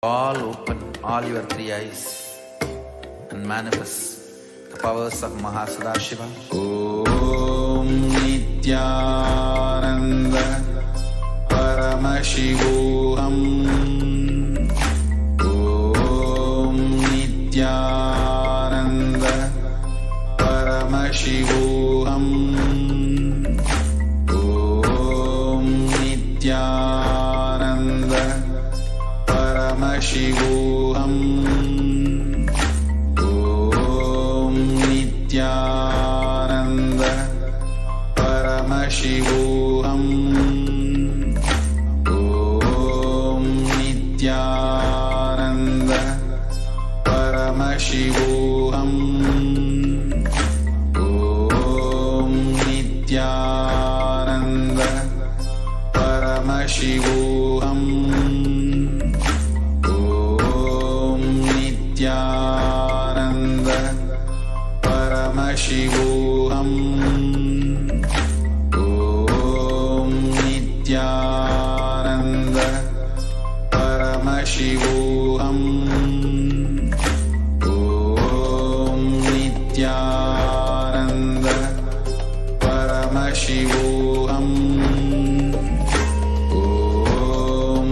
All open all your three eyes and manifest the powers of Mahasannidhanam. Om Nithyananda Paramashivoham. Om Nithyananda Paramashivoham. Om Nithyananda Paramashivoham. Om Nithyananda Paramashivoham. Om Nithyananda Paramashivoham. Om Nithyananda Paramashivoham. Nithyananda Paramashivoham. Om Nithyananda Paramashivoham. Om Nithyananda Paramashivoham. Om Nithyananda Paramashivoham. Om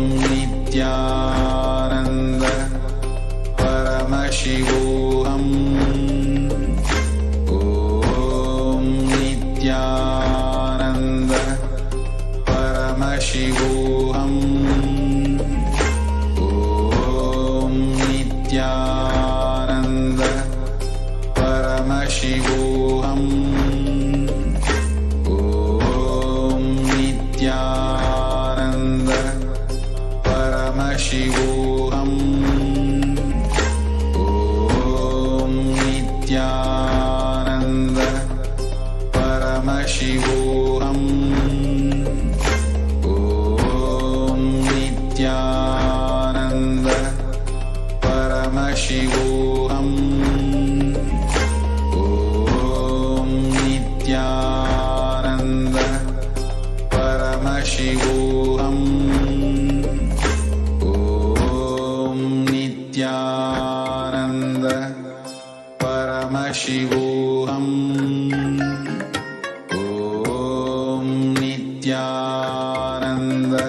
Nithyananda Paramashivoham. Om Nithyananda Paramashivoham. Om Nithyananda Paramashivoham. Nithyananda Paramashivoham. Om Nithyananda Paramashivoham. Om Nithyananda Paramashivoham. Om Nithyananda Paramashivoham. Om Nithyananda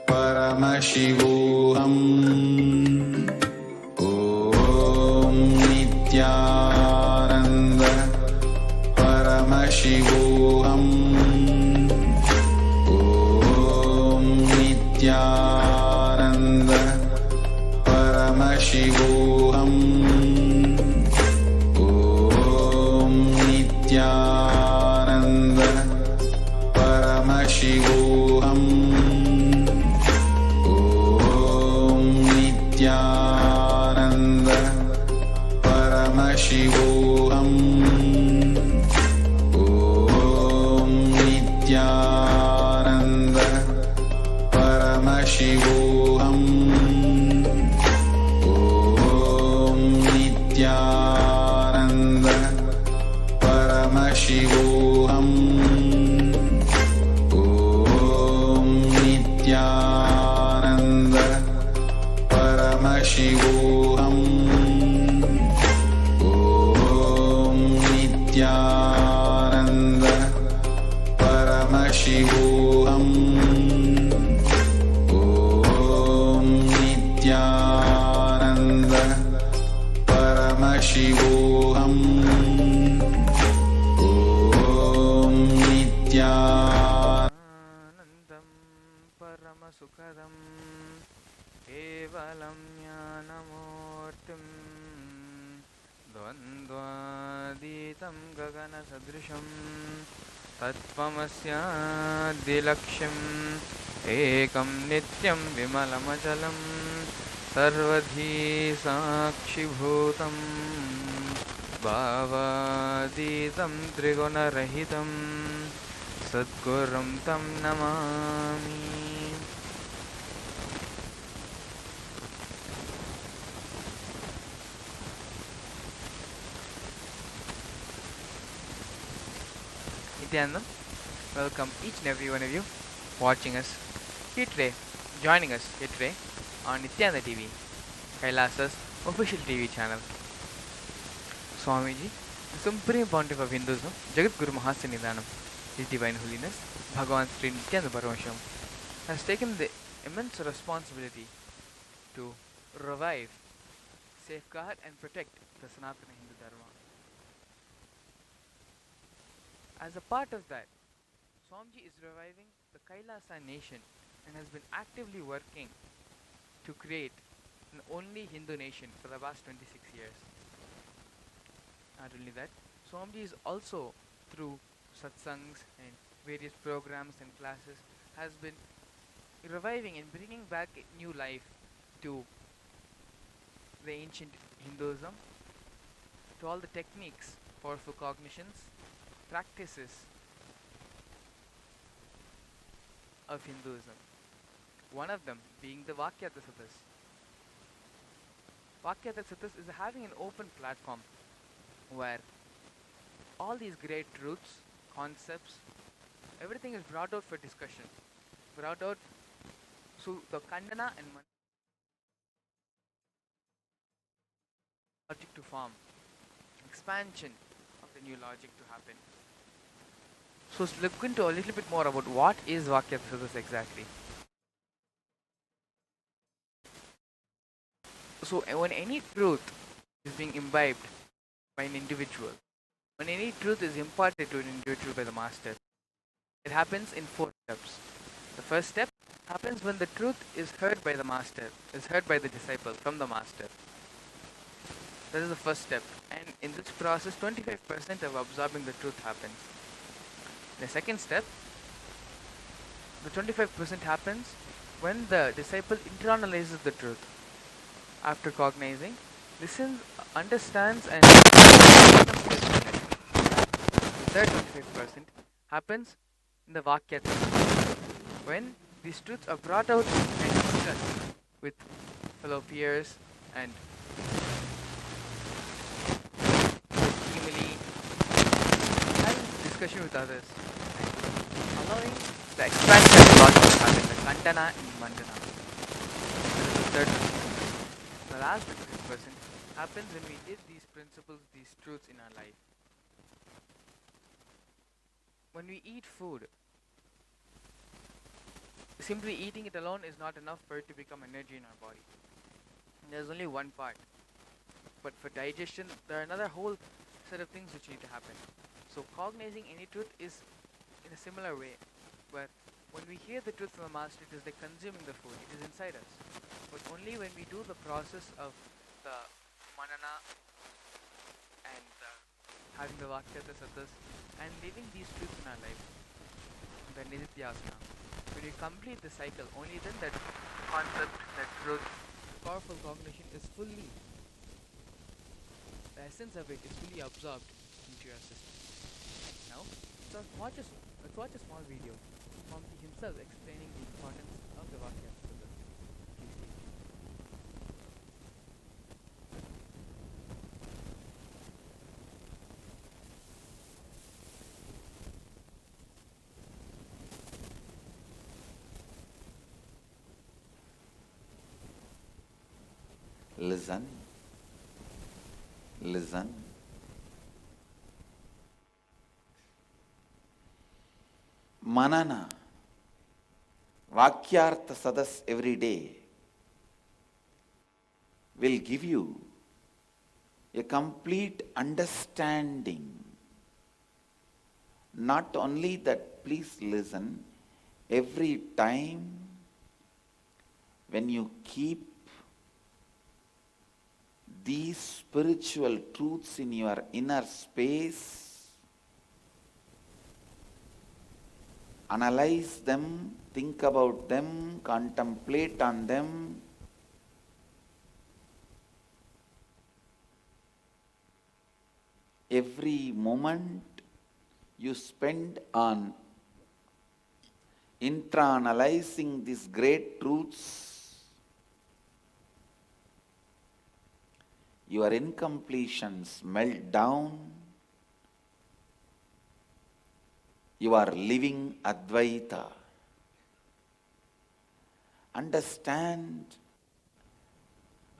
Paramashivoham. Om Nithyananda Paramashivoham. Om Nithyananda Paramashivoham. Om Nithyananda Paramashivoham. Om Nithyananda Paramashivoham. Om Nithyananda Paramashivoham. Om Nithyananda Paramashivoham. Om Nithyananda Paramashivoham. Om Nithyananda Paramashivoham. Om Nithyananda Paramashivoham. Om Nithyanandam Paramasukadam Kevalam Jnanamurtim Dvandvaditam Gagana Sadrisham Tattvamasyadilaksham Ekam Nityam Vimalamachalam Sarvadhi Sakshibhutam Bhavaditam Trigunarahitam Sadgurum Tam Namami. Nithyanandam, welcome each and every one of you watching us here today, joining us here today on Nithyananda TV, Kailasa's official TV channel. Swamiji, the Supreme Pontiff of Hinduism, Jagatguru Mahasannidhanam, His Divine Holiness, Bhagavan Sri Nithyananda Paramashivam, has taken the immense responsibility to revive, safeguard and protect the Sanatana Hindu Dharma. As a part of that, Swamiji is reviving the Kailasa nation and has been actively working to create an only Hindu nation for the past 26 years. Not only that, Swamiji is also, through satsanghs and various programs and classes, has been reviving and bringing back new life to the ancient Hinduism, to all the techniques, powerful cognitions, practices of Hinduism. One of them being the Vakyatasatas. Vakyatasatas is having an open platform where all these great truths, concepts, everything is brought out for discussion. Brought out so the Kandana and logic to form. Expansion of the new logic to happen. So let's look into a little bit more about what is Vakyatasatas exactly. So when any truth is being imbibed by an individual, when any truth is imparted to an individual by the master, it happens in 4 steps. The first step happens when the truth is heard by the master, is heard by the disciple from the master. That is the first step. And in this process, 25% of absorbing the truth happens. The second step, the 25% happens when the disciple internalizes the truth. After cognizing, listens, understands and the third 25% happens in the Vakyatasatas, when these truths are brought out and discussed with fellow peers and family, having discussion with others, and allowing the expansion of logic to happen, the Kandana and Mandana. That is the third 25%. The last 25% happens when we live these principles, these truths in our life. When we eat food, simply eating it alone is not enough for it to become energy in our body. There's only one part. But for digestion, there are another whole set of things which need to happen. So cognizing any truth is in a similar way, where when we hear the truth from the master, it is like consuming the food. It is inside us. But only when we do the process of the manana and having the Vakyatasatas and living these truths in our life, the nidhyasana, when we complete the cycle, only then that concept, that truth, the powerful cognition is fully, the essence of it is fully absorbed into your system. Now, let's watch a small video from himself explaining the importance of the Vakyatasatas. Listen. Listen. Manana. Vakyartha Sadas every day will give you a complete understanding. Not only that, please listen, every time when you keep these spiritual truths in your inner space, analyze them, think about them, contemplate on them, every moment you spend on intra-analyzing these great truths, your incompletions melt down, you are living Advaita. Understand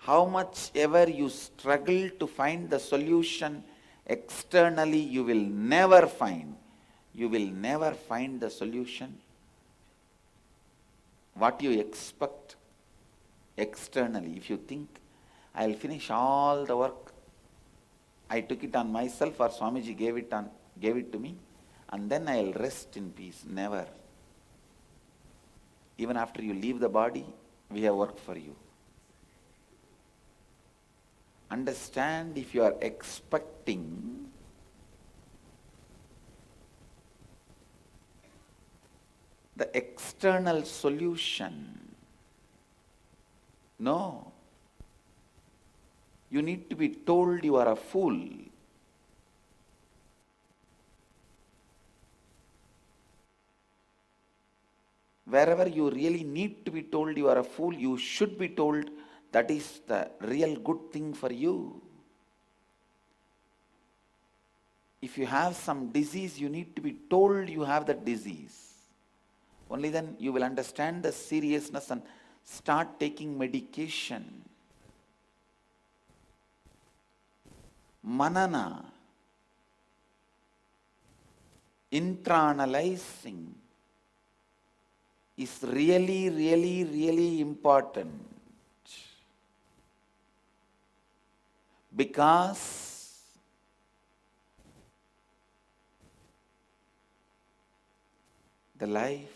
How much ever you struggle to find the solution externally, you will never find. You will never find the solution what you expect externally. If you think, I'll finish all the work, I took it on myself or Swamiji gave it to me, and then I'll rest in peace. Never. Even after you leave the body, we have work for you. Understand, if you are expecting the external solution, no. You need to be told you are a fool. Wherever you really need to be told you are a fool, you should be told that is the real good thing for you. If you have some disease, you need to be told you have that disease. Only then you will understand the seriousness and start taking medication. Manana, internalizing is really, really, really important. Because the life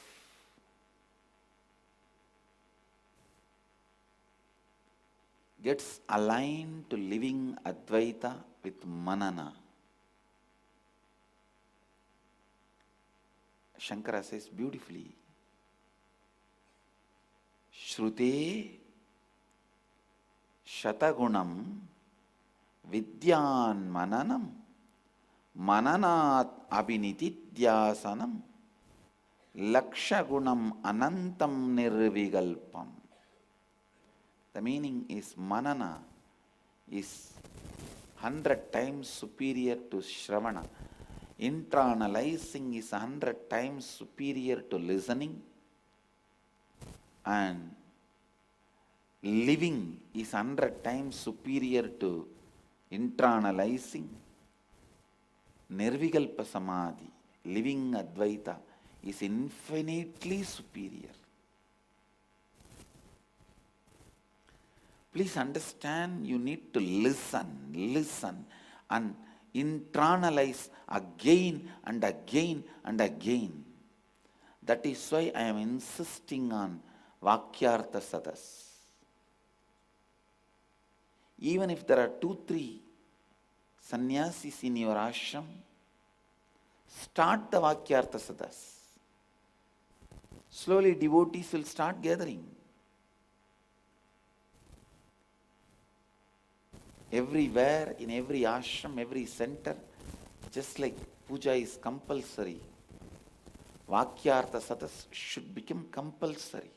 gets aligned to living Advaita with Manana. Shankara says beautifully, Shrute Shatagunam Vidyan Mananam Mananat Abhinitidhyasanam Lakshagunam Anantam Nirvigalpam. The meaning is Manana is 100 times superior to Shravana. Internalizing is 100 times superior to listening. And living is 100 times superior to internalizing. Nirvigalpa Samadhi, living Advaita, is infinitely superior. Please understand, you need to listen and internalize again and again and again. That is why I am insisting on Vakyartha Sadas. Even if there are 2-3 sannyasis in your ashram, start the Vakyartha Sadas. Slowly devotees will start gathering. Everywhere, in every ashram, every center, just like puja is compulsory, Vakyartha Sadas should become compulsory.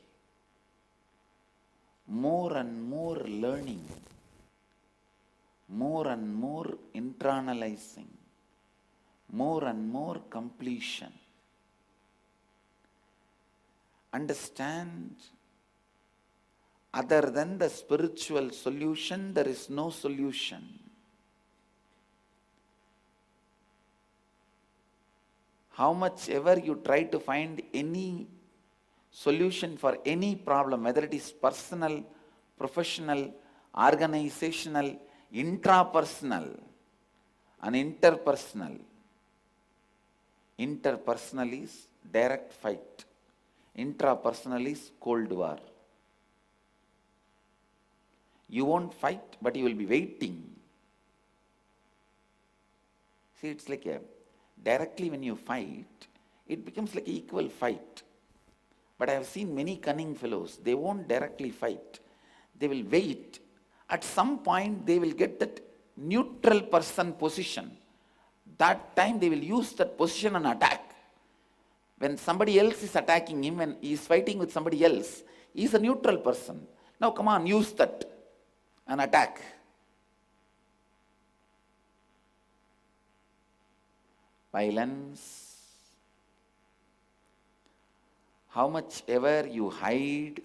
More and more learning, more and more internalizing, more and more completion. Understand, other than the spiritual solution, there is no solution. How much ever you try to find any solution for any problem, whether it is personal, professional, organizational, intrapersonal, and interpersonal. Interpersonal is direct fight. Intrapersonal is cold war. You won't fight, but you will be waiting. See, it's like directly when you fight, it becomes like an equal fight. But I have seen many cunning fellows, they won't directly fight. They will wait. At some point, they will get that neutral person position. That time, they will use that position and attack. When somebody else is attacking him and he is fighting with somebody else, he is a neutral person. Now come on, use that and attack. Violence. How much ever you hide,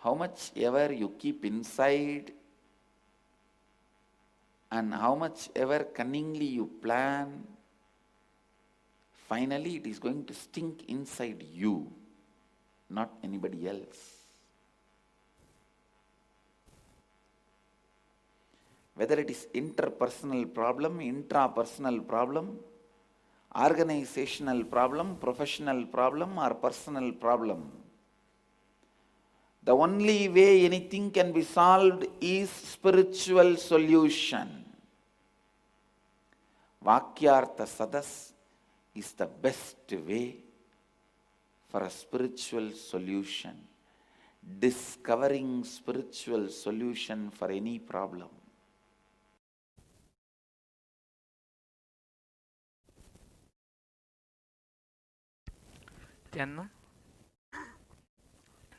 how much ever you keep inside and how much ever cunningly you plan, finally it is going to stink inside you, not anybody else. Whether it is interpersonal problem, intrapersonal problem, organizational problem, professional problem, or personal problem, the only way anything can be solved is spiritual solution. Vakyartha Sadas is the best way for a spiritual solution, discovering spiritual solution for any problem.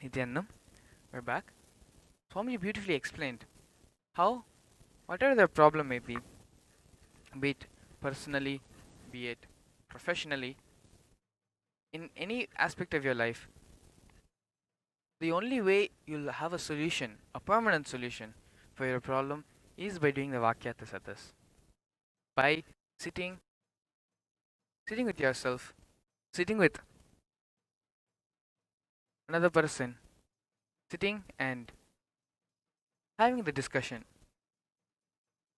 Nithyanam, we're back. Swamiji beautifully explained how, whatever the problem may be it personally, be it professionally, in any aspect of your life, the only way you'll have a solution, a permanent solution for your problem is by doing the Vakyata Satas. By sitting with yourself, sitting with another person, sitting and having the discussion,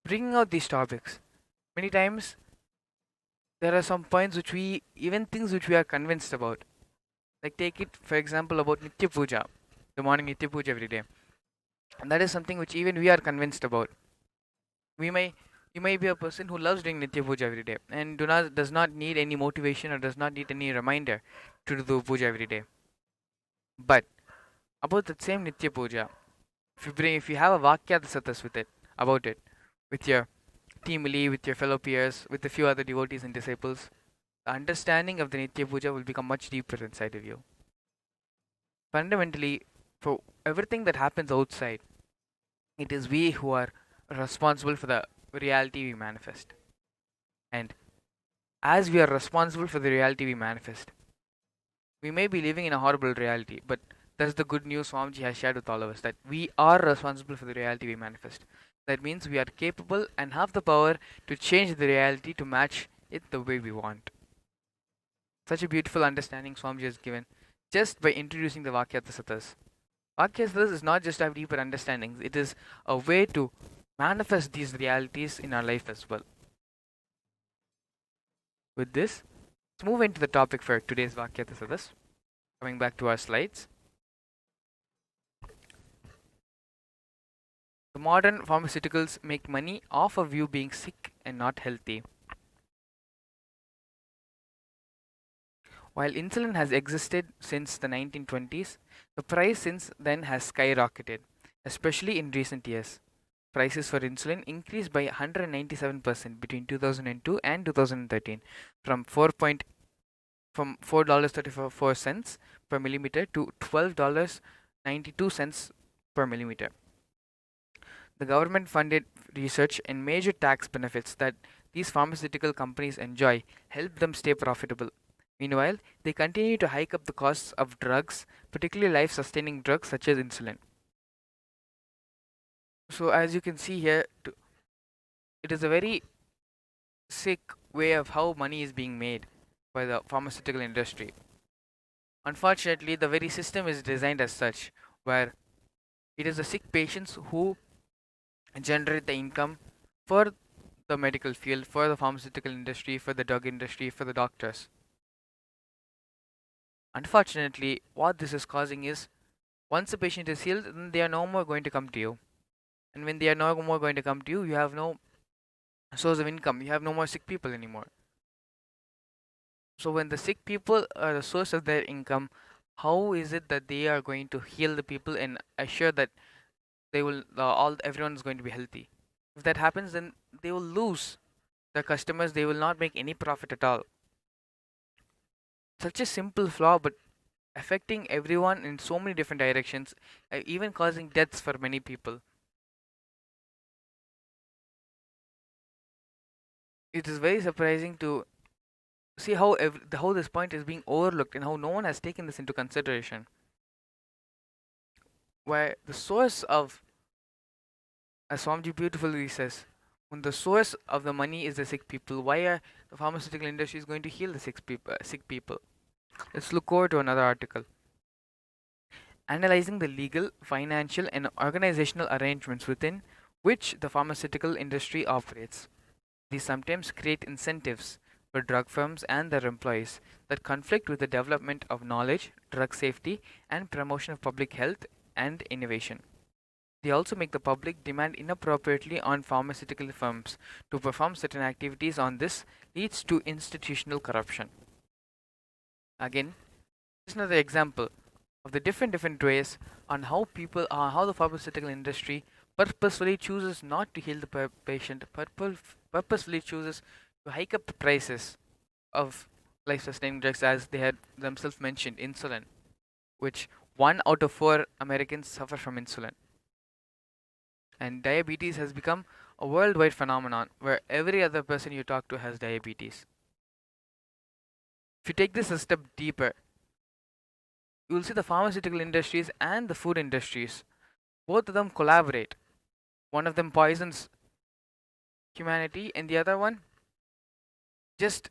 bringing out these topics. Many times there are some points which we, even things which we are convinced about. Like take it for example about Nitya Puja, the morning Nitya Puja every day. And that is something which even we are convinced about. You may be a person who loves doing Nitya Puja every day and does not need any motivation or does not need any reminder to do puja every day. But about that same Nitya Puja, if you have a Vakyata Satas about it, with your team, with your fellow peers, with a few other devotees and disciples, the understanding of the Nitya Puja will become much deeper inside of you. Fundamentally, for everything that happens outside, it is we who are responsible for the reality we manifest. And as we are responsible for the reality we manifest, we may be living in a horrible reality, but that's the good news Swamiji has shared with all of us, that we are responsible for the reality we manifest. That means we are capable and have the power to change the reality to match it the way we want. Such a beautiful understanding Swamiji has given just by introducing the Vakyata Satas. Vakyata Satas is not just to have deeper understandings, it is a way to manifest these realities in our life as well. With this, let's move into the topic for today's Vakyata Satas. Coming back to our slides. The modern pharmaceuticals make money off of you being sick and not healthy. While insulin has existed since the 1920s, the price since then has skyrocketed, especially in recent years. Prices for insulin increased by 197% between 2002 and 2013, from $4.34 per millimeter to $12.92 per millimeter. The government funded research and major tax benefits that these pharmaceutical companies enjoy help them stay profitable. Meanwhile, they continue to hike up the costs of drugs, particularly life-sustaining drugs such as insulin. So as you can see here, it is a very sick way of how money is being made by the pharmaceutical industry. Unfortunately, the very system is designed as such, where it is the sick patients who generate the income for the medical field, for the pharmaceutical industry, for the drug industry, for the doctors. Unfortunately, what this is causing is, once a patient is healed, then they are no more going to come to you. And when they are no more going to come to you, you have no source of income. You have no more sick people anymore. So when the sick people are the source of their income, how is it that they are going to heal the people and assure that they will everyone is going to be healthy? If that happens, then they will lose the customers. They will not make any profit at all. Such a simple flaw, but affecting everyone in so many different directions, even causing deaths for many people. It is very surprising to see how this point is being overlooked and how no one has taken this into consideration. where the source of, as Swamiji beautifully says, when the source of the money is the sick people, why are the pharmaceutical industry is going to heal the sick people? Let's look over to another article. Analyzing the legal, financial, and organizational arrangements within which the pharmaceutical industry operates. These sometimes create incentives for drug firms and their employees that conflict with the development of knowledge, drug safety, and promotion of public health and innovation. They also make the public demand inappropriately on pharmaceutical firms to perform certain activities. On this leads to institutional corruption. Again, this is another example of the different ways on how the pharmaceutical industry purposefully chooses not to heal the patient, purposefully chooses to hike up the prices of life-sustaining drugs, as they had themselves mentioned, insulin, which 1 out of 4 Americans suffer from insulin. And diabetes has become a worldwide phenomenon where every other person you talk to has diabetes. If you take this a step deeper, you will see the pharmaceutical industries and the food industries. Both of them collaborate. One of them poisons humanity, and the other one just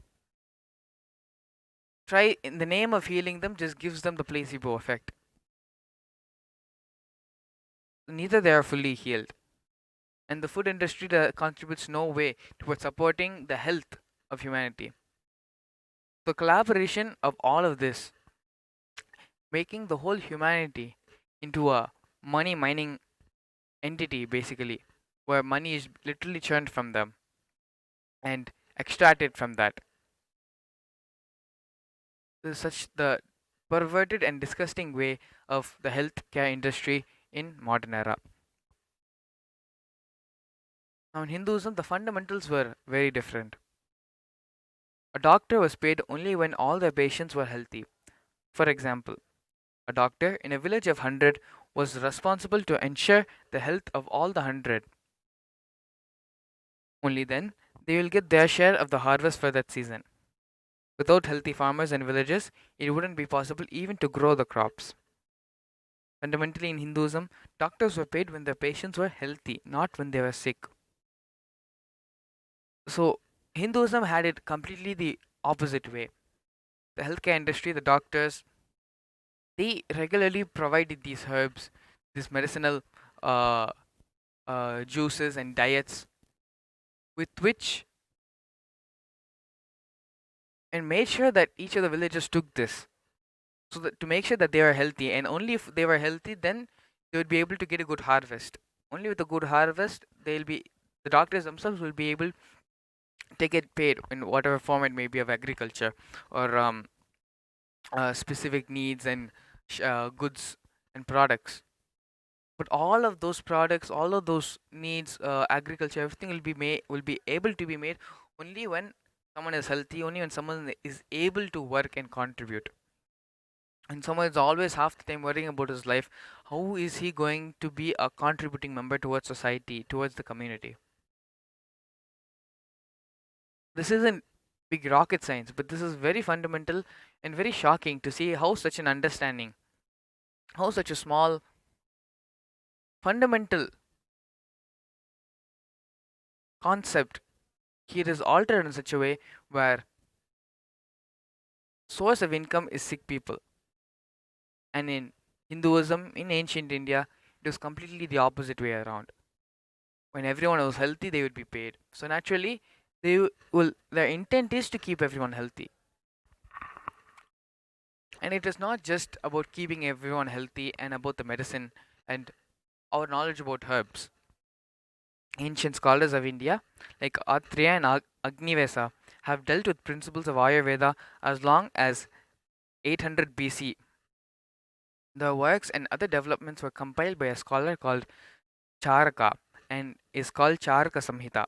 try, in the name of healing them, just gives them the placebo effect. Neither they are fully healed. And the food industry contributes no way towards supporting the health of humanity. The collaboration of all of this, making the whole humanity into a money mining entity, basically, where money is literally churned from them and extracted from that. This is such the perverted and disgusting way of the healthcare industry in modern era. Now in Hinduism, the fundamentals were very different. A doctor was paid only when all their patients were healthy. For example, a doctor in a village of 100 was responsible to ensure the health of all the 100. Only then they will get their share of the harvest for that season. Without healthy farmers and villagers, it wouldn't be possible even to grow the crops. Fundamentally, in Hinduism, doctors were paid when their patients were healthy, not when they were sick. So, Hinduism had it completely the opposite way. The healthcare industry, the doctors, they regularly provided these herbs, these medicinal uh, juices and diets, with which, and made sure that each of the villagers took this, so that to make sure that they are healthy, and only if they were healthy, then they would be able to get a good harvest. Only with a good harvest, the doctors themselves will be able to get paid in whatever form it may be, of agriculture or specific needs and goods and products. But all of those products, all of those needs, agriculture, everything will be able to be made only when someone is healthy, only when someone is able to work and contribute. And someone is always half the time worrying about his life. How is he going to be a contributing member towards society, towards the community? This isn't big rocket science, but this is very fundamental and very shocking to see how such an understanding, how such a small, fundamental concept here is altered in such a way where source of income is sick people. And in Hinduism, in ancient India, it was completely the opposite way around. When everyone was healthy, they would be paid. So naturally, their intent is to keep everyone healthy. And it is not just about keeping everyone healthy and about the medicine and our knowledge about herbs. Ancient scholars of India, like Atreya and Agnivesa, have dealt with principles of Ayurveda as long as 800 BC. The works and other developments were compiled by a scholar called Charaka and is called Charaka Samhita.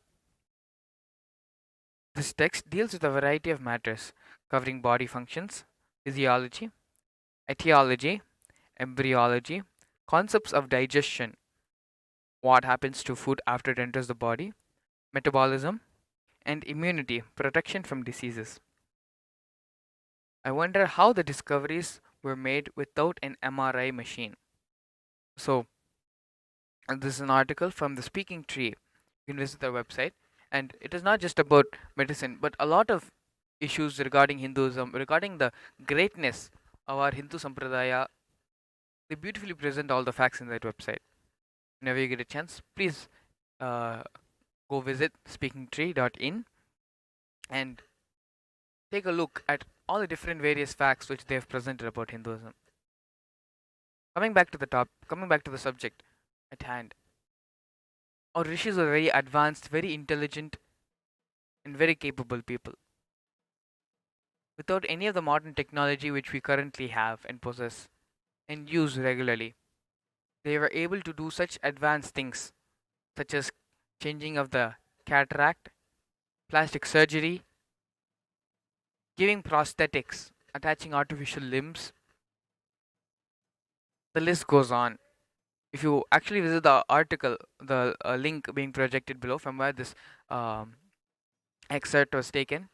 This text deals with a variety of matters covering body functions, physiology, etiology, embryology, concepts of digestion, what happens to food after it enters the body, metabolism, and immunity, protection from diseases. I wonder how the discoveries were made without an MRI machine. So this is an article from the Speaking Tree. You can visit their website, and it is not just about medicine, but a lot of issues regarding Hinduism, regarding the greatness of our Hindu Sampradaya. They beautifully present all the facts in that website. Whenever you get a chance, please uh, go visit speakingtree.in and take a look at all the different various facts which they have presented about Hinduism. Coming back to the subject at hand. Our rishis were very advanced, very intelligent, and very capable people. Without any of the modern technology which we currently have and possess and use regularly, they were able to do such advanced things, such as changing of the cataract, plastic surgery, giving prosthetics, attaching artificial limbs. The list goes on. If you actually visit the article, the link being projected below from where this um, excerpt was taken,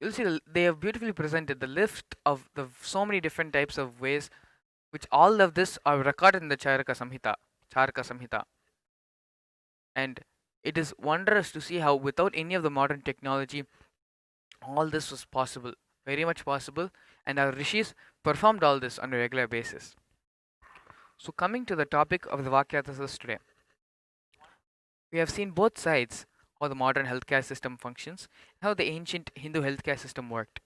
you'll see they have beautifully presented the list of the so many different types of ways, which all of this are recorded in the Charaka Samhita. And it is wondrous to see how without any of the modern technology, all this was possible, very much possible, and our rishis performed all this on a regular basis. So coming to the topic of the Vakyatasas today, we have seen both sides how the modern healthcare system functions and how the ancient Hindu healthcare system worked.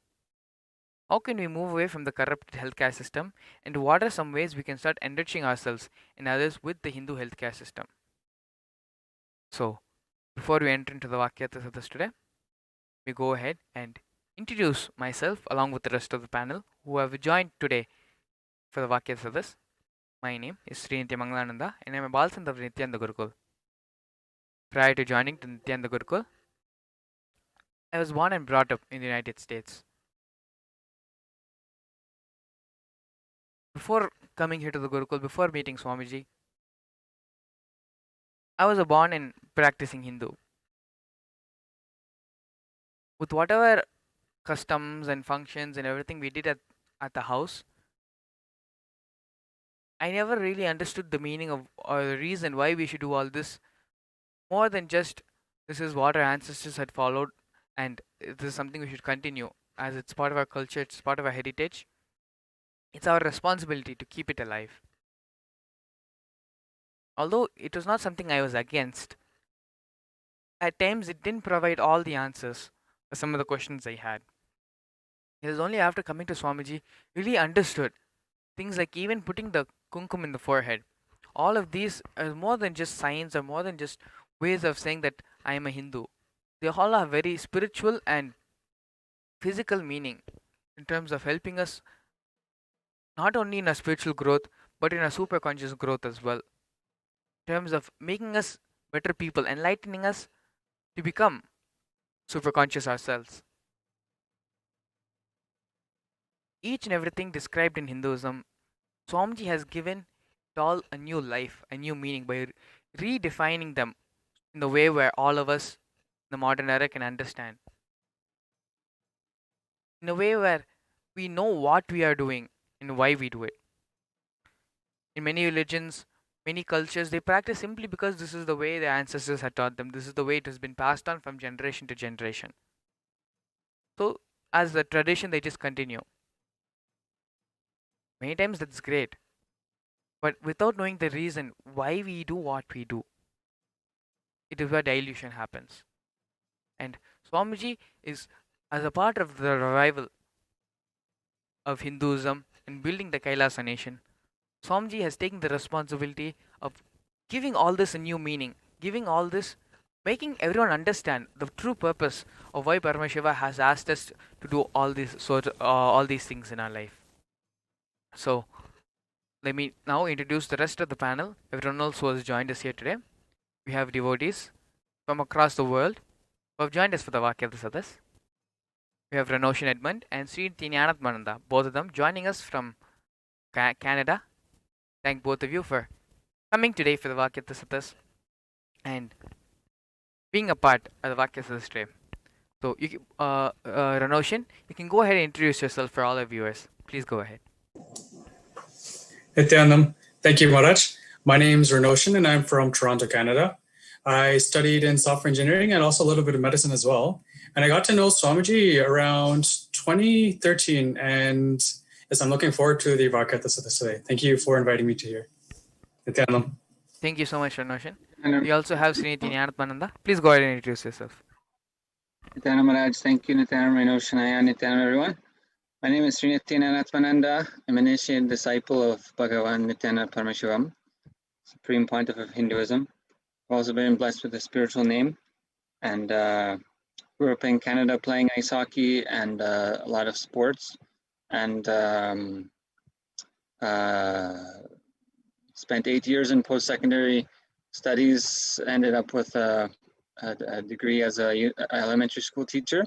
How can we move away from the corrupted healthcare system, and what are some ways we can start enriching ourselves and others with the Hindu healthcare system? So, before we enter into the Vakyatasas today, we go ahead and introduce myself along with the rest of the panel who have joined today for the Vakyatasas. My name is Sri Nithyananda and I am a Balsant of Nithyananda Gurukul. Prior to joining the Nithyananda Gurukul, I was born and brought up in the United States. Before coming here to the Gurukul, before meeting Swamiji, I was a born and practicing Hindu. With whatever customs and functions and everything we did at the house, I never really understood the meaning of or the reason why we should do all this, more than just this is what our ancestors had followed and this is something we should continue as it's part of our culture, it's part of our heritage. It's our responsibility to keep it alive. Although it was not something I was against, at times it didn't provide all the answers for some of the questions I had. It was only after coming to Swamiji really understood things like even putting the kumkum in the forehead. All of these are more than just signs or more than just ways of saying that I am a Hindu. They all have very spiritual and physical meaning in terms of helping us not only in our spiritual growth but in our super conscious growth as well. In terms of making us better people, enlightening us to become super conscious ourselves. Each and everything described in Hinduism, Swamiji has given it all a new life, a new meaning by redefining them in the way where all of us in the modern era can understand. In a way where we know what we are doing and why we do it. In many religions, many cultures, they practice simply because this is the way their ancestors had taught them. This is the way it has been passed on from generation to generation. So, as the tradition, they just continue. Many times that's great. But without knowing the reason why we do what we do, it is where dilution happens. And Swamiji is, as a part of the revival of Hinduism and building the Kailasa nation, Swamiji has taken the responsibility of giving all this a new meaning, giving all this, making everyone understand the true purpose of why Paramashiva has asked us to do all these things in our life. So, let me now introduce the rest of the panel. Everyone else who has joined us here today. We have devotees from across the world who have joined us for the Vakyatasas. We have Renoshan Edmund and Sri Nithyananda, both of them joining us from Canada. Thank both of you for coming today for the Vakyatasas and being a part of the Vakyatasas today. So, Renoshan, you can go ahead and introduce yourself for all our viewers. Please go ahead. Nithyanandam, thank you, Maharaj. My name's Renoshan, and I'm from Toronto, Canada. I studied in software engineering and also a little bit of medicine as well. And I got to know Swamiji around 2013, and yes, I'm looking forward to the Vakatasa today. Thank you for inviting me to here. Nityanam. Thank you so much, Renoshan. And, We also have Sri Nithyananda. Please go ahead and introduce yourself. Nityanam Maharaj, thank you, Nityanam Renoshanaya, Nityanam everyone. My name is Sri Nithyananda. I'm an initiated disciple of Bhagavan Nithyananda Paramashivam, Supreme Pontiff of Hinduism. I've also been blessed with a spiritual name, and grew up in Canada playing ice hockey and a lot of sports, and spent 8 years in post-secondary studies, ended up with a degree as a elementary school teacher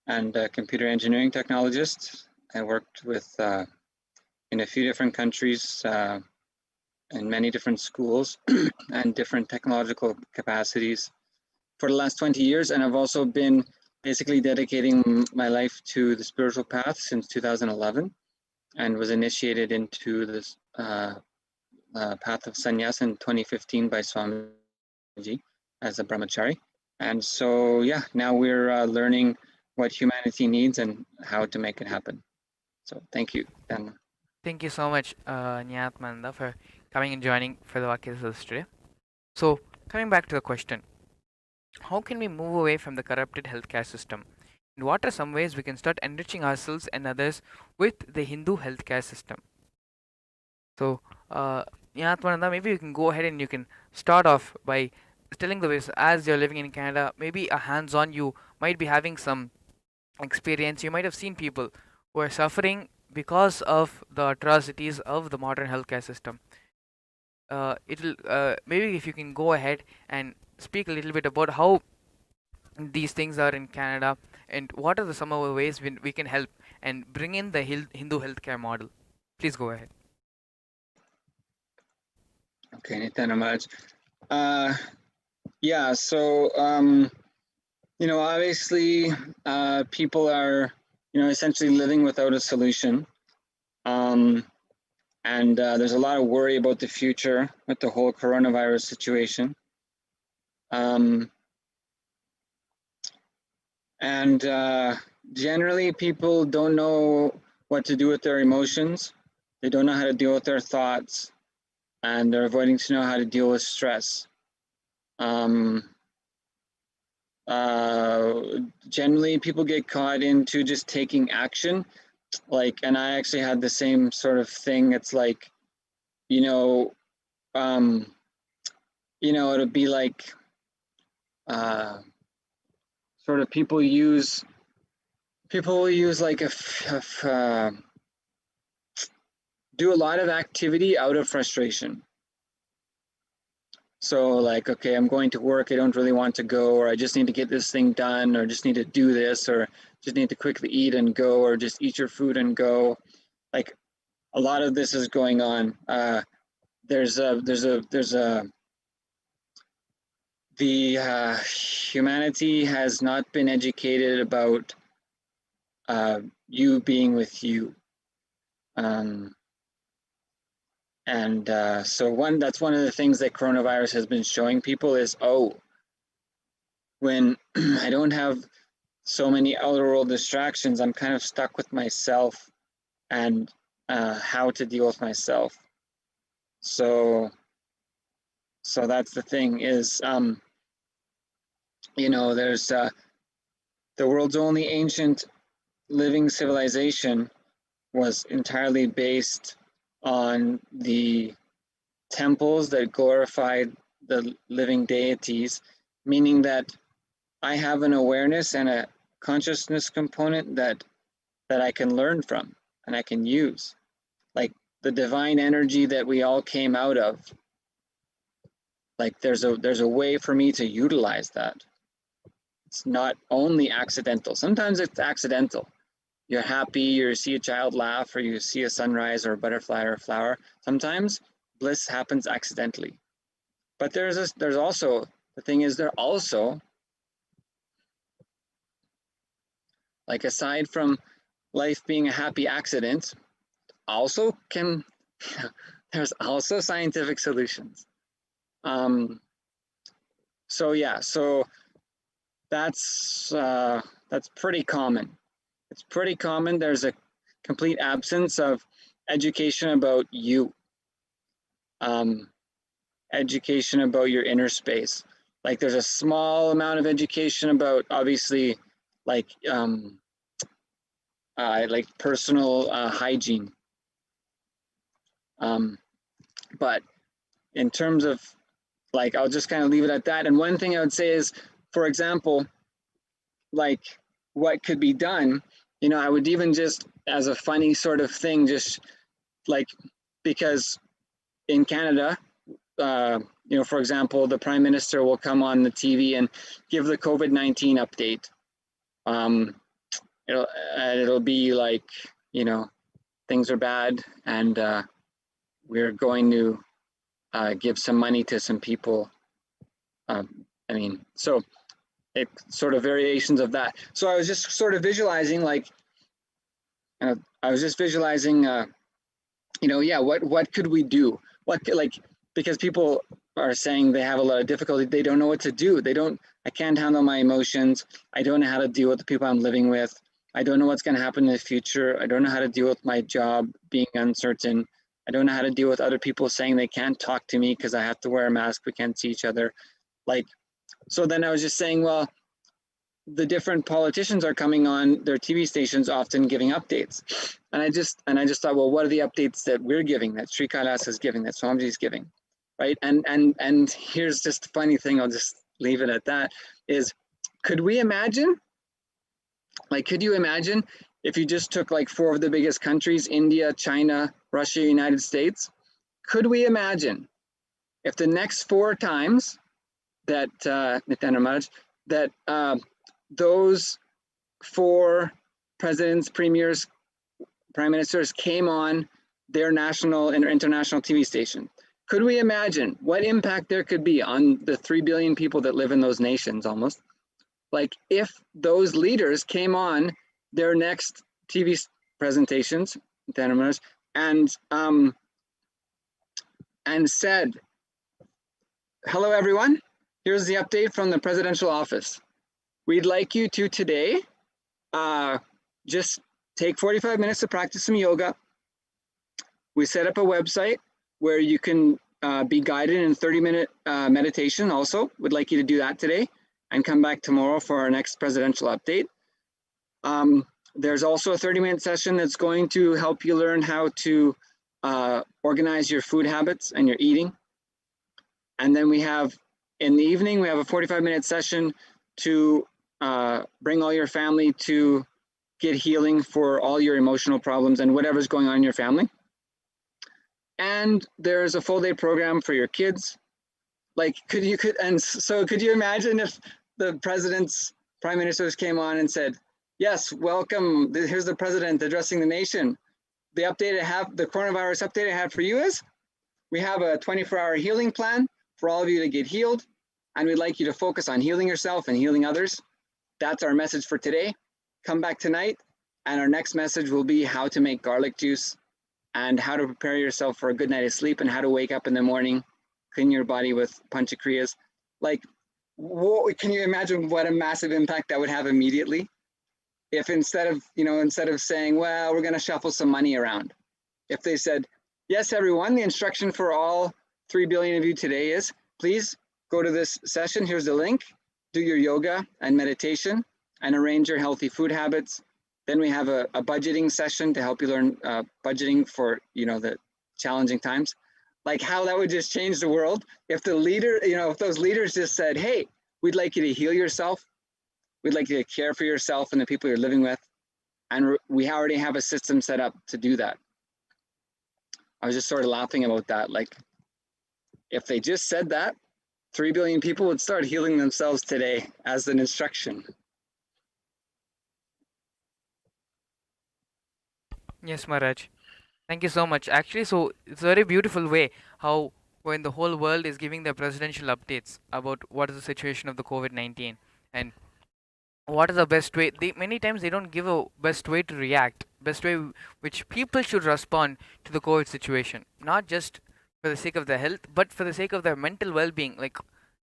and a computer engineering technologist. I worked with in a few different countries in many different schools and different technological capacities for the last 20 years. And I've also been basically dedicating my life to the spiritual path since 2011, and was initiated into this path of sannyas in 2015 by Swamiji as a brahmachari. And so, yeah, now we're learning what humanity needs and how to make it happen. So thank you. And Thank you so much, Nityananda, for coming and joining for the Vakatasa today. So, coming back to the question, how can we move away from the corrupted healthcare system? And what are some ways we can start enriching ourselves and others with the Hindu healthcare system? So, Nityananda, maybe you can go ahead and you can start off by telling the ways. As you're living in Canada, maybe a hands-on, you might be having some experience. You might have seen people who are suffering because of the atrocities of the modern healthcare system. It'll maybe if you can go ahead and speak a little bit about how these things are in Canada and what are the some of the ways we can help and bring in the Hindu healthcare model. Please go ahead. okay, Nityananda Maharaj. Yeah, so obviously people are essentially living without a solution, and there's a lot of worry about the future with the whole coronavirus situation, and generally people don't know what to do with their emotions. They don't know how to deal with their thoughts, and they're avoiding to know how to deal with stress. Generally people get caught into just taking action, and I actually had the same sort of thing. It's like, it'll be like sort of people will use like do a lot of activity out of frustration. So like, okay, I'm going to work, I don't really want to go, or I just need to get this thing done, or just need to do this, or just need to quickly eat and go, or just eat your food and go. Like a lot of this is going on. Humanity has not been educated about you being with you. So that's one of the things that coronavirus has been showing people is, when I don't have so many outer world distractions, I'm kind of stuck with myself and how to deal with myself. So that's the thing is, there's the world's only ancient living civilization was entirely based on the temples that glorified the living deities, meaning that I have an awareness and a consciousness component that I can learn from and I can use, like the divine energy that we all came out of. Like there's a way for me to utilize that. It's not only accidental. Sometimes it's accidental. You're happy, you see a child laugh, or you see a sunrise or a butterfly or a flower. Sometimes bliss happens accidentally. But there's also, the thing is, there also, like aside from life being a happy accident, also can there's also scientific solutions. So yeah, so that's pretty common. It's pretty common. There's a complete absence of education about you, education about your inner space. Like there's a small amount of education about obviously like personal hygiene. But in terms of like, I'll just kind of leave it at that. And one thing I would say is, for example, like what could be done, you know, I would even just as a funny sort of thing, just like, because in Canada, you know, for example, the Prime Minister will come on the TV and give the COVID-19 update. It'll be like, you know, things are bad and we're going to give some money to some people. I mean, so it sort of variations of that. So I was just sort of visualizing like, you know, yeah, what could we do? What, like, because people are saying they have a lot of difficulty. They don't know what to do. I can't handle my emotions. I don't know how to deal with the people I'm living with. I don't know what's going to happen in the future. I don't know how to deal with my job being uncertain. I don't know how to deal with other people saying they can't talk to me because I have to wear a mask. We can't see each other. Like, so then I was just saying, well, the different politicians are coming on their TV stations often giving updates. And I just thought, well, what are the updates that we're giving, that Sri Kailasa is giving, that Swamiji is giving, right? And here's just a funny thing, I'll just leave it at that, is could you imagine if you just took like 4 of the biggest countries, India, China, Russia, United States, could we imagine if the next 4 times that, Nithyananda Maharaj, that those 4 presidents, premiers, prime ministers came on their national and international TV station. Could we imagine what impact there could be on the 3 billion people that live in those nations almost? Like if those leaders came on their next TV presentations, and said, hello everyone, here's the update from the presidential office. We'd like you to today just take 45 minutes to practice some yoga. We set up a website where you can be guided in 30-minute meditation also. Would like you to do that today and come back tomorrow for our next presidential update. There's also a 30-minute session that's going to help you learn how to organize your food habits and your eating. And then we have, in the evening, we have a 45-minute session to bring all your family to get healing for all your emotional problems and whatever's going on in your family. And there's a full day program for your kids. Like, could you imagine if the presidents, prime ministers came on and said, yes, welcome, here's the president addressing the nation. The update I have, the coronavirus update I have for you is, we have a 24-hour healing plan for all of you to get healed. And we'd like you to focus on healing yourself and healing others. That's our message for today. Come back tonight, and our next message will be how to make garlic juice and how to prepare yourself for a good night of sleep and how to wake up in the morning, clean your body with panchakriyas. Like, can you imagine what a massive impact that would have immediately? If instead of saying, well, we're going to shuffle some money around, if they said, yes, everyone, the instruction for all 3 billion of you today is, please go to this session. Here's the link. Do your yoga and meditation and arrange your healthy food habits. Then we have a budgeting session to help you learn budgeting for, the challenging times. Like how that would just change the world. If the leader, if those leaders just said, hey, we'd like you to heal yourself. We'd like you to care for yourself and the people you're living with. And we already have a system set up to do that. I was just sort of laughing about that. Like, if they just said that, 3 billion people would start healing themselves today as an instruction. Yes, Maharaj. Thank you so much. Actually, so it's a very beautiful way how when the whole world is giving their presidential updates about what is the situation of the COVID-19 and what is the best way. Many times they don't give a best way to react, best way which people should respond to the COVID situation, not just for the sake of their health, but for the sake of their mental well-being. Like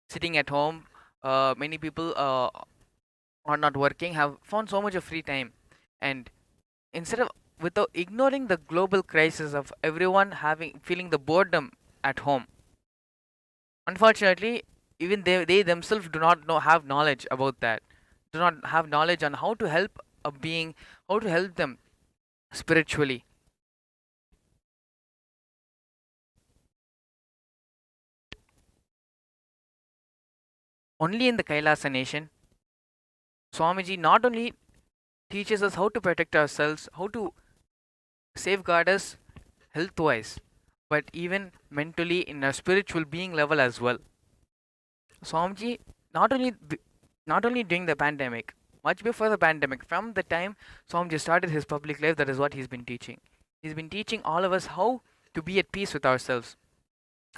sitting at home, many people are not working, have found so much of free time, and instead of, without ignoring the global crisis of everyone feeling the boredom at home, unfortunately, even they themselves do not have knowledge about that, do not have knowledge on how to help a being, how to help them spiritually. Only in the Kailasa nation, Swamiji not only teaches us how to protect ourselves, how to safeguard us health wise, but even mentally in a spiritual being level as well. Swamiji not only during the pandemic, much before the pandemic, from the time Swamiji started his public life, that is what he's been teaching. He's been teaching all of us how to be at peace with ourselves,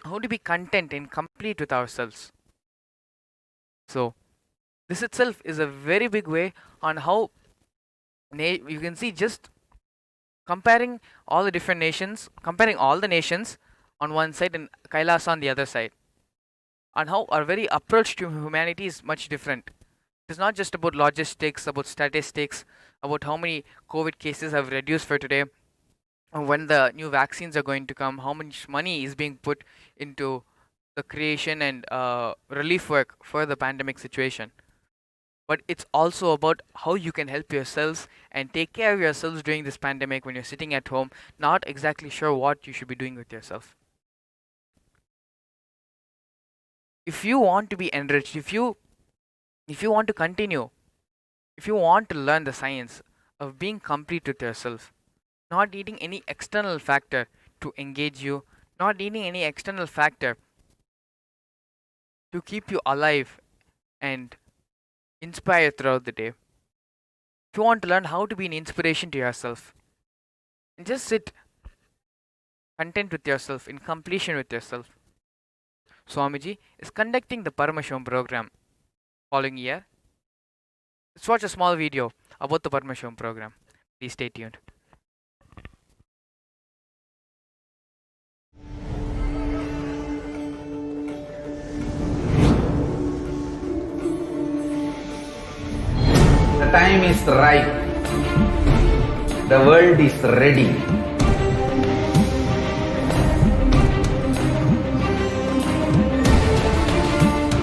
how to be content and complete with ourselves. So this itself is a very big way on how you can see, just comparing all the different nations, comparing all the nations on one side and Kailasa on the other side, and how our very approach to humanity is much different. It is not just about logistics, about statistics, about how many COVID cases have reduced for today, when the new vaccines are going to come, how much money is being put into the creation and relief work for the pandemic situation. But it's also about how you can help yourselves and take care of yourselves during this pandemic when you're sitting at home, not exactly sure what you should be doing with yourself. If you want to be enriched, if you want to continue, if you want to learn the science of being complete with yourself, not needing any external factor to engage you, not needing any external factor to keep you alive and inspire throughout the day. If you want to learn how to be an inspiration to yourself, and just sit content with yourself, in completion with yourself, Swamiji is conducting the Paramashivam program following year. Let's watch a small video about the Paramashivam program. Please stay tuned. The time is right. The world is ready.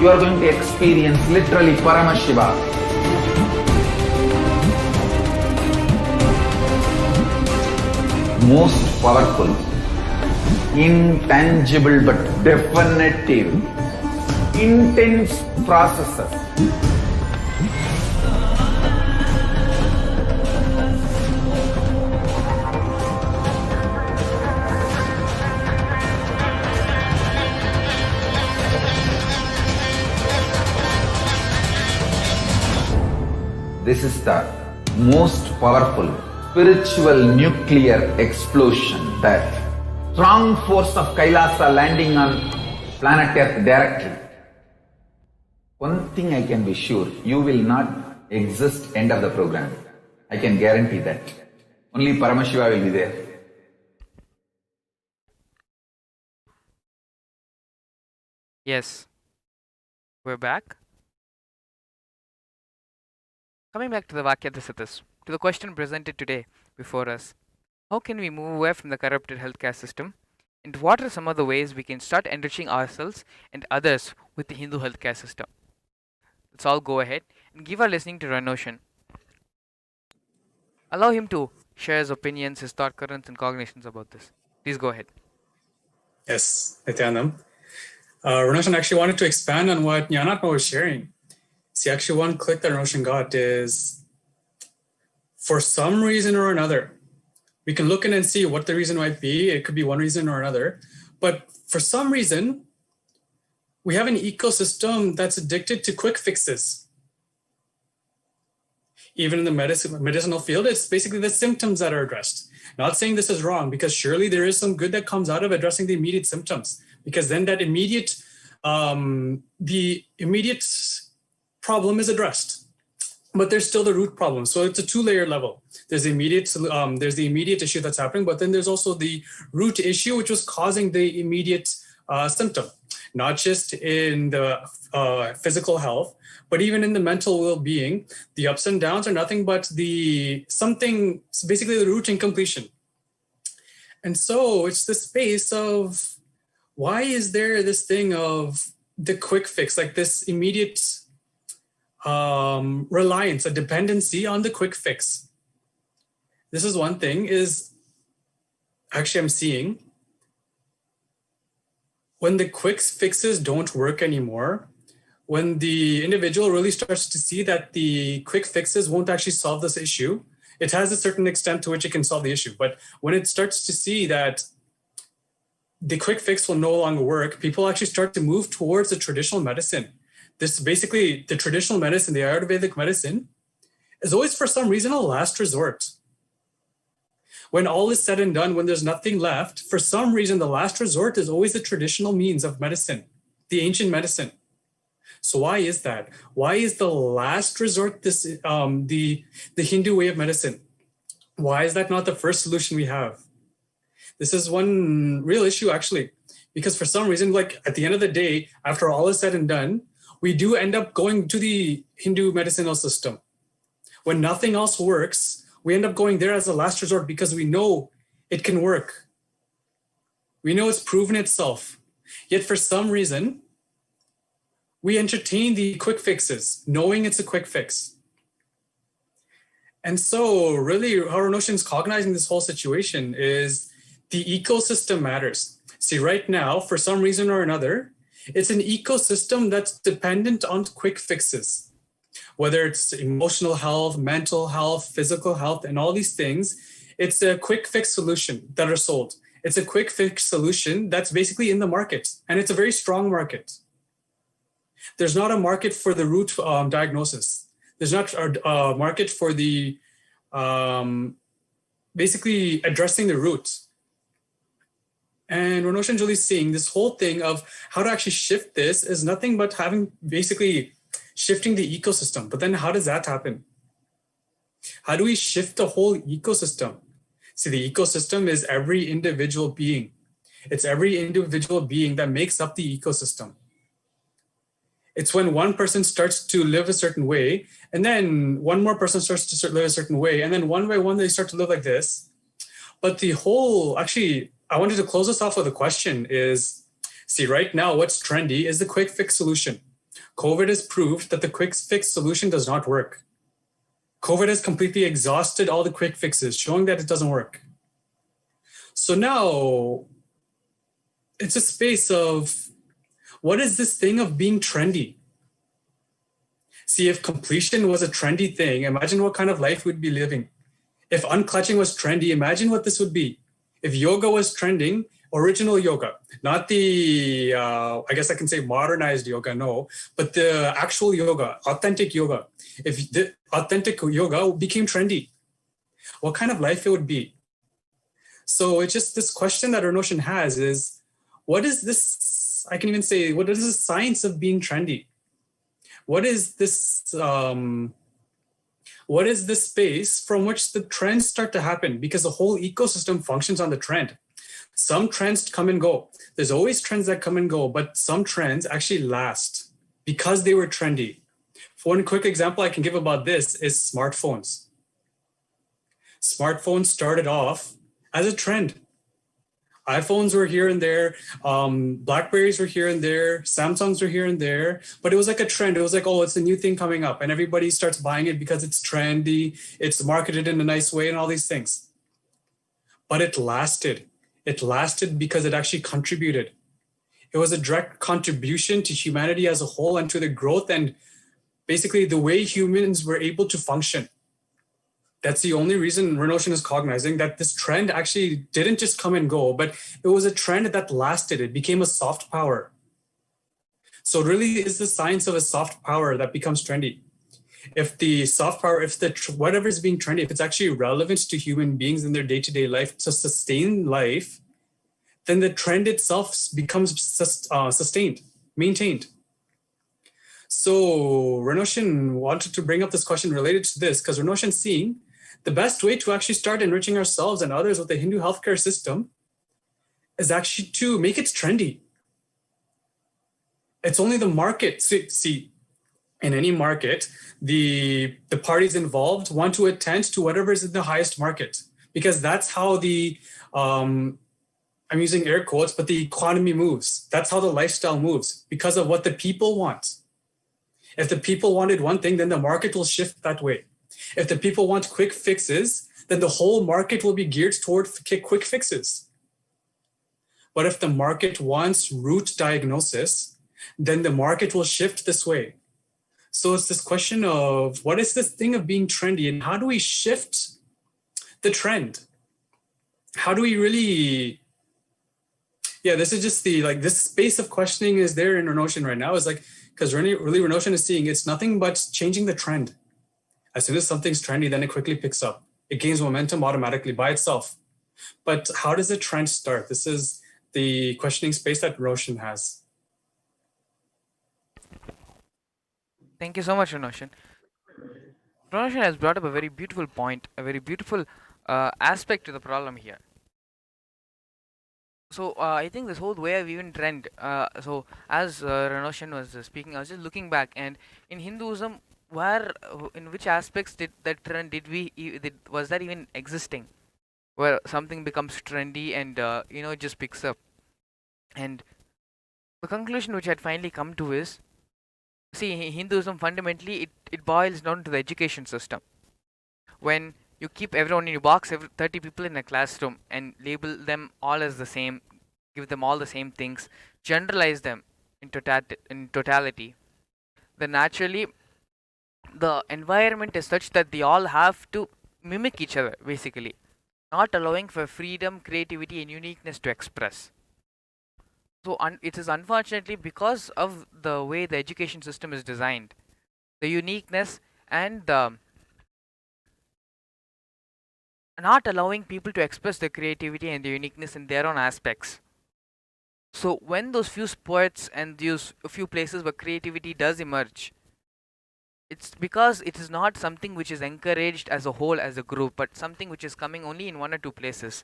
You are going to experience literally Paramashiva. Most powerful, intangible but definitive, intense processes. This is the most powerful spiritual nuclear explosion, that strong force of Kailasa landing on planet Earth directly. One thing I can be sure, you will not exist end of the program. I can guarantee that. Only Paramashiva will be there. Yes, we're back. Coming back to the Vakyadhasatas, to the question presented today before us, how can we move away from the corrupted healthcare system, and what are some of the ways we can start enriching ourselves and others with the Hindu healthcare system? Let's all go ahead and give our listening to Ranushan. Allow him to share his opinions, his thought currents and cognitions about this. Please go ahead. Yes, Nithyanandam. Ranushan actually wanted to expand on what Jnanatma was sharing. See, actually one click that Ranushan got is, for some reason or another, we can look in and see what the reason might be. It could be one reason or another. But for some reason, we have an ecosystem that's addicted to quick fixes. Even in the medicinal field, it's basically the symptoms that are addressed. Not saying this is wrong, because surely there is some good that comes out of addressing the immediate symptoms, because then that the immediate problem is addressed. but there's still the root problem. So it's a two-layer level. There's the immediate issue that's happening, but then there's also the root issue, which was causing the immediate symptom, not just in the physical health, but even in the mental well-being. The ups and downs are nothing but basically the root incompletion. And so it's the space of, why is there this thing of the quick fix, like this immediate reliance, a dependency on the quick fix? This is one thing, is actually I'm seeing when the quick fixes don't work anymore, when the individual really starts to see that the quick fixes won't actually solve this issue. It has a certain extent to which it can solve the issue, but when it starts to see that the quick fix will no longer work, people actually start to move towards the traditional medicine. This basically, the traditional medicine, the Ayurvedic medicine, is always for some reason a last resort. When all is said and done, when there's nothing left, for some reason, the last resort is always the traditional means of medicine, the ancient medicine. So why is that? Why is the last resort the Hindu way of medicine? Why is that not the first solution we have? This is one real issue, actually, because for some reason, like at the end of the day, after all is said and done, we do end up going to the Hindu medicinal system. When nothing else works, we end up going there as a last resort because we know it can work. We know it's proven itself. Yet for some reason, we entertain the quick fixes, knowing it's a quick fix. And so really how Renoshan is cognizing this whole situation is the ecosystem matters. See, right now, for some reason or another, it's an ecosystem that's dependent on quick fixes. Whether it's emotional health, mental health, physical health, and all these things, it's a quick fix solution that are sold. It's a quick fix solution that's basically in the market, and it's a very strong market. There's not a market for the root diagnosis. There's not a market for the basically addressing the root. And Renoshan Julie is seeing this whole thing of how to actually shift this is nothing but having basically shifting the ecosystem. But then how does that happen? How do we shift the whole ecosystem? See, the ecosystem is every individual being. It's every individual being that makes up the ecosystem. It's when one person starts to live a certain way, and then one more person starts to live a certain way, and then one by one they start to live like this. But the whole, actually, I wanted to close this off with a question is, see, right now what's trendy is the quick fix solution. COVID has proved that the quick fix solution does not work. COVID has completely exhausted all the quick fixes, showing that it doesn't work. So now it's a space of, what is this thing of being trendy? See, if completion was a trendy thing, imagine what kind of life we'd be living. If unclutching was trendy, imagine what this would be. If yoga was trending, original yoga, not the, I guess I can say modernized yoga, no, but the actual yoga, authentic yoga. If the authentic yoga became trendy, what kind of life it would be? So it's just this question that Renoshan has is, what is this, I can even say, what is the science of being trendy? What is this space from which the trends start to happen? Because the whole ecosystem functions on the trend. Some trends come and go. There's always trends that come and go, but some trends actually last because they were trendy. For one quick example I can give about this is smartphones. Smartphones started off as a trend. iPhones were here and there, Blackberries were here and there, Samsungs were here and there, but it was like a trend. It was like, oh, it's a new thing coming up and everybody starts buying it because it's trendy, it's marketed in a nice way and all these things. But it lasted. It lasted because it actually contributed. It was a direct contribution to humanity as a whole and to the growth and basically the way humans were able to function. That's the only reason Renoshan is cognizing that this trend actually didn't just come and go, but it was a trend that lasted. It became a soft power. So it really is the science of a soft power that becomes trendy. If the soft power, if whatever is being trendy, if it's actually relevant to human beings in their day-to-day life to sustain life, then the trend itself becomes sustained, maintained. So Renoshin wanted to bring up this question related to this because Renoshin's seeing the best way to actually start enriching ourselves and others with the Hindu healthcare system is actually to make it trendy. It's only the market. See, in any market, the parties involved want to attend to whatever is in the highest market, because that's how the I'm using air quotes, but the economy moves. That's how the lifestyle moves, because of what the people want. If the people wanted one thing, then the market will shift that way. If the people want quick fixes, then the whole market will be geared toward quick fixes. But if the market wants root diagnosis, then the market will shift this way. So it's this question of what is this thing of being trendy, and how do we shift the trend? How do we really, this is just this space of questioning is there in Renoshin right now, is because really Renoshin is seeing it's nothing but changing the trend. As soon as something's trendy, then it quickly picks up. It gains momentum automatically by itself. But how does the trend start? This is the questioning space that Renoshin has. Thank you so much, Renoshin. Renoshin has brought up a very beautiful point, a very beautiful aspect to the problem here. So I think this whole way of even trend. So as Renoshin was speaking, I was just looking back, and in Hinduism, in which aspects did that trend was that even existing, where something becomes trendy and it just picks up. And the conclusion which I'd finally come to is, see, Hinduism fundamentally it boils down to the education system. When you keep everyone in your box, 30 people in a classroom, and label them all as the same, give them all the same things, generalize them in totality, then naturally the environment is such that they all have to mimic each other, basically, not allowing for freedom, creativity, and uniqueness to express. So it is unfortunately because of the way the education system is designed, the uniqueness and the not allowing people to express their creativity and their uniqueness in their own aspects. So when those few spots and those few places where creativity does emerge, it's because it is not something which is encouraged as a whole, as a group, but something which is coming only in one or two places.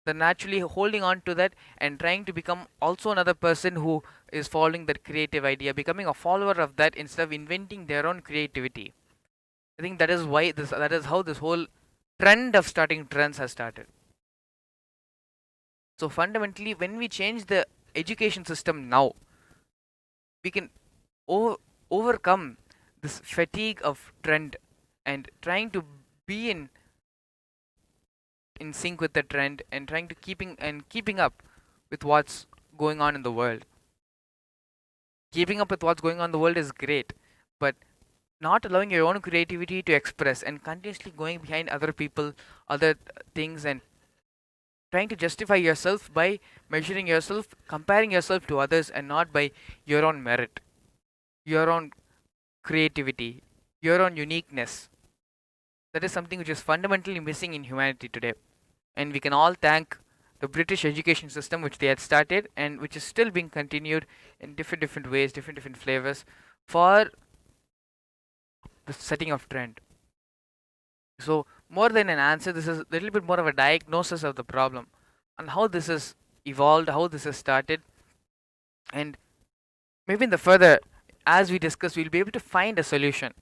Then naturally holding on to that and trying to become also another person who is following that creative idea, becoming a follower of that instead of inventing their own creativity. I think that is how this whole trend of starting trends has started. So fundamentally, when we change the education system now, we can overcome this fatigue of trend and trying to be in sync with the trend and trying to keeping up with what's going on in the world. Keeping up with what's going on in the world is great, but not allowing your own creativity to express and continuously going behind other people, other things, and trying to justify yourself by measuring yourself, comparing yourself to others, and not by your own merit, your own creativity, your own uniqueness. That is something which is fundamentally missing in humanity today. And we can all thank the British education system which they had started and which is still being continued in different ways, different flavors, for the setting of trend. So more than an answer, this is a little bit more of a diagnosis of the problem and how this has evolved, how this has started, and maybe in the further, as we discuss, we'll be able to find a solution.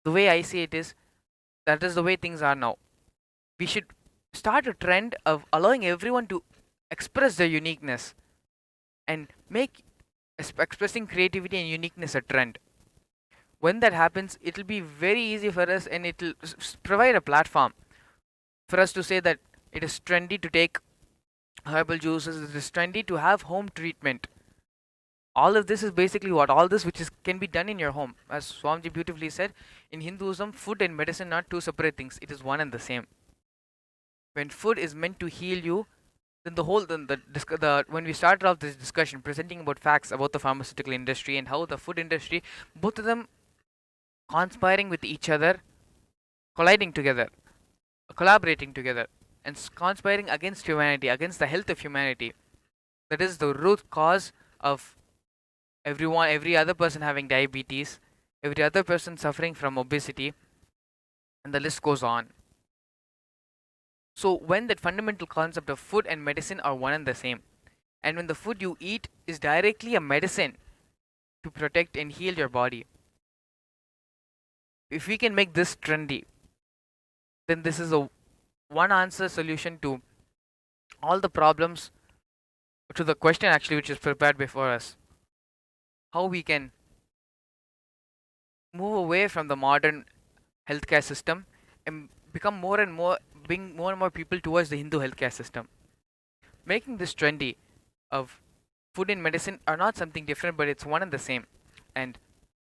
The way I see it is, that is the way things are now. We should start a trend of allowing everyone to express their uniqueness and make expressing creativity and uniqueness a trend. When that happens, it will be very easy for us, and it will provide a platform for us to say that it is trendy to take herbal juices, it is trendy to have home treatment. All of this is basically can be done in your home. As Swamiji beautifully said, in Hinduism, food and medicine are not two separate things, it is one and the same. When food is meant to heal you, then when we started off this discussion presenting about facts about the pharmaceutical industry and how the food industry, both of them conspiring with each other, colliding together, collaborating together, and conspiring against humanity, against the health of humanity. That is the root cause of every other person having diabetes, every other person suffering from obesity, and the list goes on. So when that fundamental concept of food and medicine are one and the same, and when the food you eat is directly a medicine to protect and heal your body, if we can make this trendy, then this is a one answer solution to all the problems, to the question actually which is prepared before us, how we can move away from the modern healthcare system and become more and more, bring more and more people towards the Hindu healthcare system. Making this trendy of food and medicine are not something different, but it's one and the same. And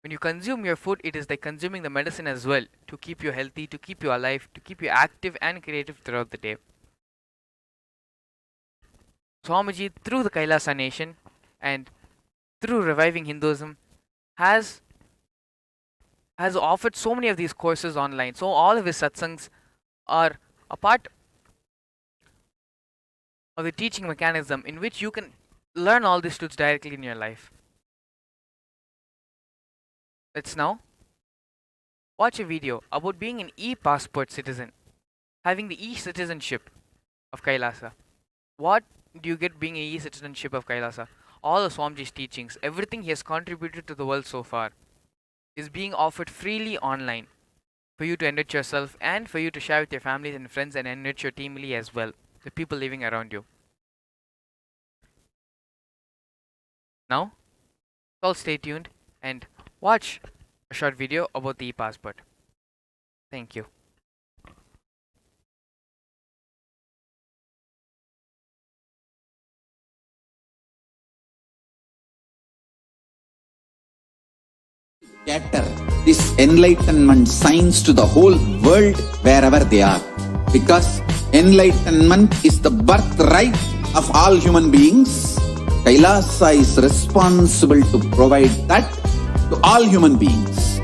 when you consume your food, it is like consuming the medicine as well, to keep you healthy, to keep you alive, to keep you active and creative throughout the day. Swamiji, through the Kailasa nation and through reviving Hinduism, has offered so many of these courses online. So all of his satsangs are a part of the teaching mechanism in which you can learn all these truths directly in your life. Let's now watch a video about being an e-passport citizen, having the e-citizenship of Kailasa. What do you get being an e-citizenship of Kailasa? All of Swamiji's teachings, everything he has contributed to the world so far, is being offered freely online for you to enrich yourself and for you to share with your families and friends and enrich your teamly as well, the people living around you. Now, all stay tuned and watch a short video about the e-passport. Thank you. Scatter this enlightenment signs to the whole world wherever they are. Because enlightenment is the birthright of all human beings. Kailasa is responsible to provide that to all human beings.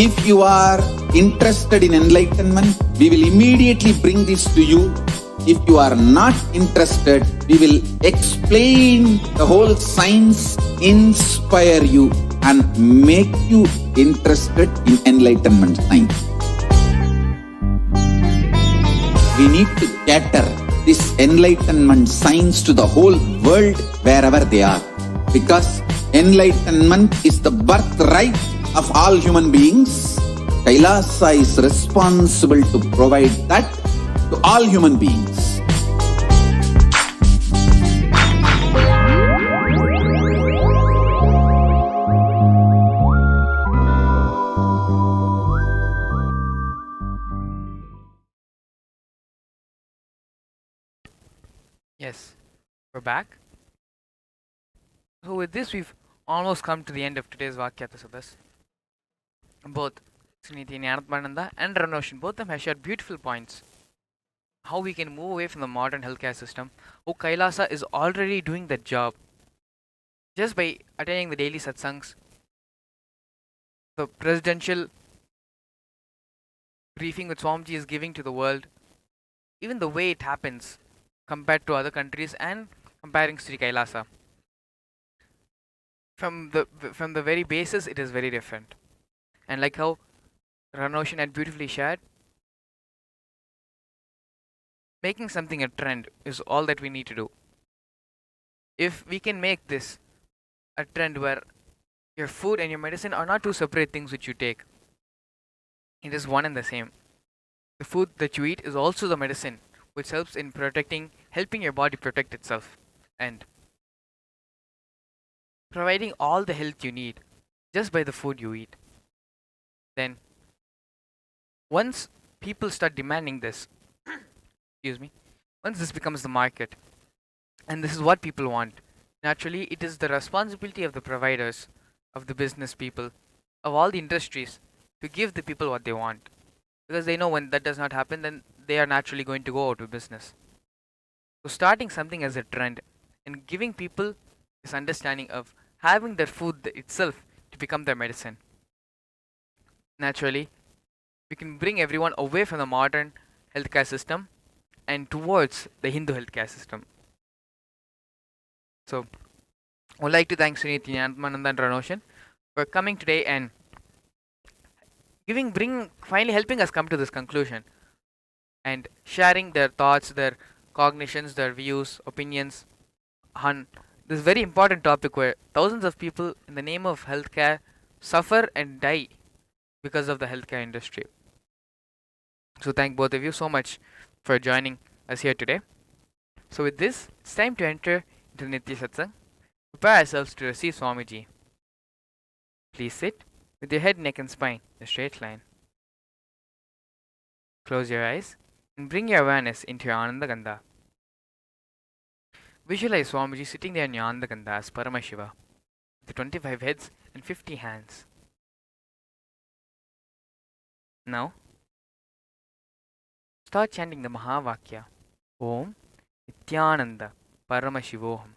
If you are interested in enlightenment, we will immediately bring this to you. If you are not interested, we will explain the whole science, inspire you and make you interested in enlightenment science. We need to cater this enlightenment science to the whole world wherever they are. Because enlightenment is the birthright of all human beings. Kailasa is responsible to provide that to all human beings. Yes, we're back. So with this, we've almost come to the end of today's Vakyata Sadas. Both Sri Nithyananda Paramashivam and Ranoshan, both of them have shared beautiful points. How we can move away from the modern healthcare system. Oh, Kailasa is already doing that job. Just by attending the daily satsangs, the presidential briefing which Swamiji is giving to the world, even the way it happens compared to other countries and comparing Sri Kailasa. From the very basis, it is very different. And like how Ranoshan had beautifully shared, making something a trend is all that we need to do. If we can make this a trend where your food and your medicine are not two separate things which you take, it is one and the same. The food that you eat is also the medicine which helps in helping your body protect itself and providing all the health you need just by the food you eat. Then, once people start demanding this, once this becomes the market, and this is what people want, naturally it is the responsibility of the providers, of the business people, of all the industries to give the people what they want. Because they know when that does not happen, then they are naturally going to go out of business. So starting something as a trend and giving people this understanding of having their food itself to become their medicine. Naturally, we can bring everyone away from the modern healthcare system and towards the Hindu healthcare system. So, I would like to thank Sri Nithyananda Paramashivam for coming today and finally helping us come to this conclusion and sharing their thoughts, their cognitions, their views, opinions on this very important topic where thousands of people in the name of healthcare suffer and die because of the healthcare industry. So thank both of you so much for joining us here today. So with this, it's time to enter into the Nitya Satsang. Prepare ourselves to receive Swamiji. Please sit with your head, neck and spine in a straight line. Close your eyes and bring your awareness into your Ananda Gandha. Visualize Swamiji sitting there in your Ananda Gandha as Paramashiva, with 25 heads and 50 hands. Now, start chanting the Mahavakya, Om Nithyananda Paramashivoham.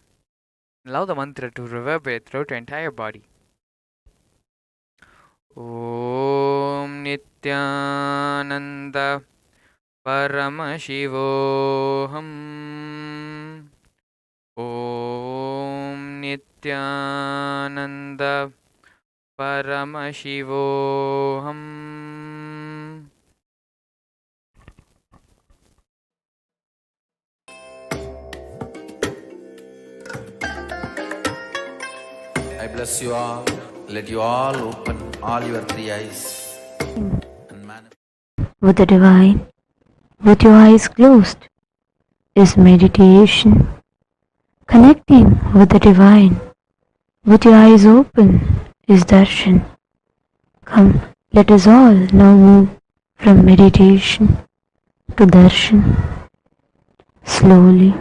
Allow the mantra to reverberate throughout your entire body. Om Nithyananda Paramashivoham. Om Nithyananda Paramashivoham. I bless you all. Let you all open all your three eyes and with the divine, with your eyes closed, is meditation. Connecting with the divine, with your eyes open, is darshan. Come, let us all now move from meditation to darshan. Slowly,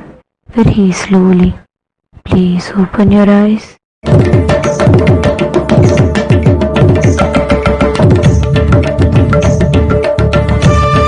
very slowly, please open your eyes.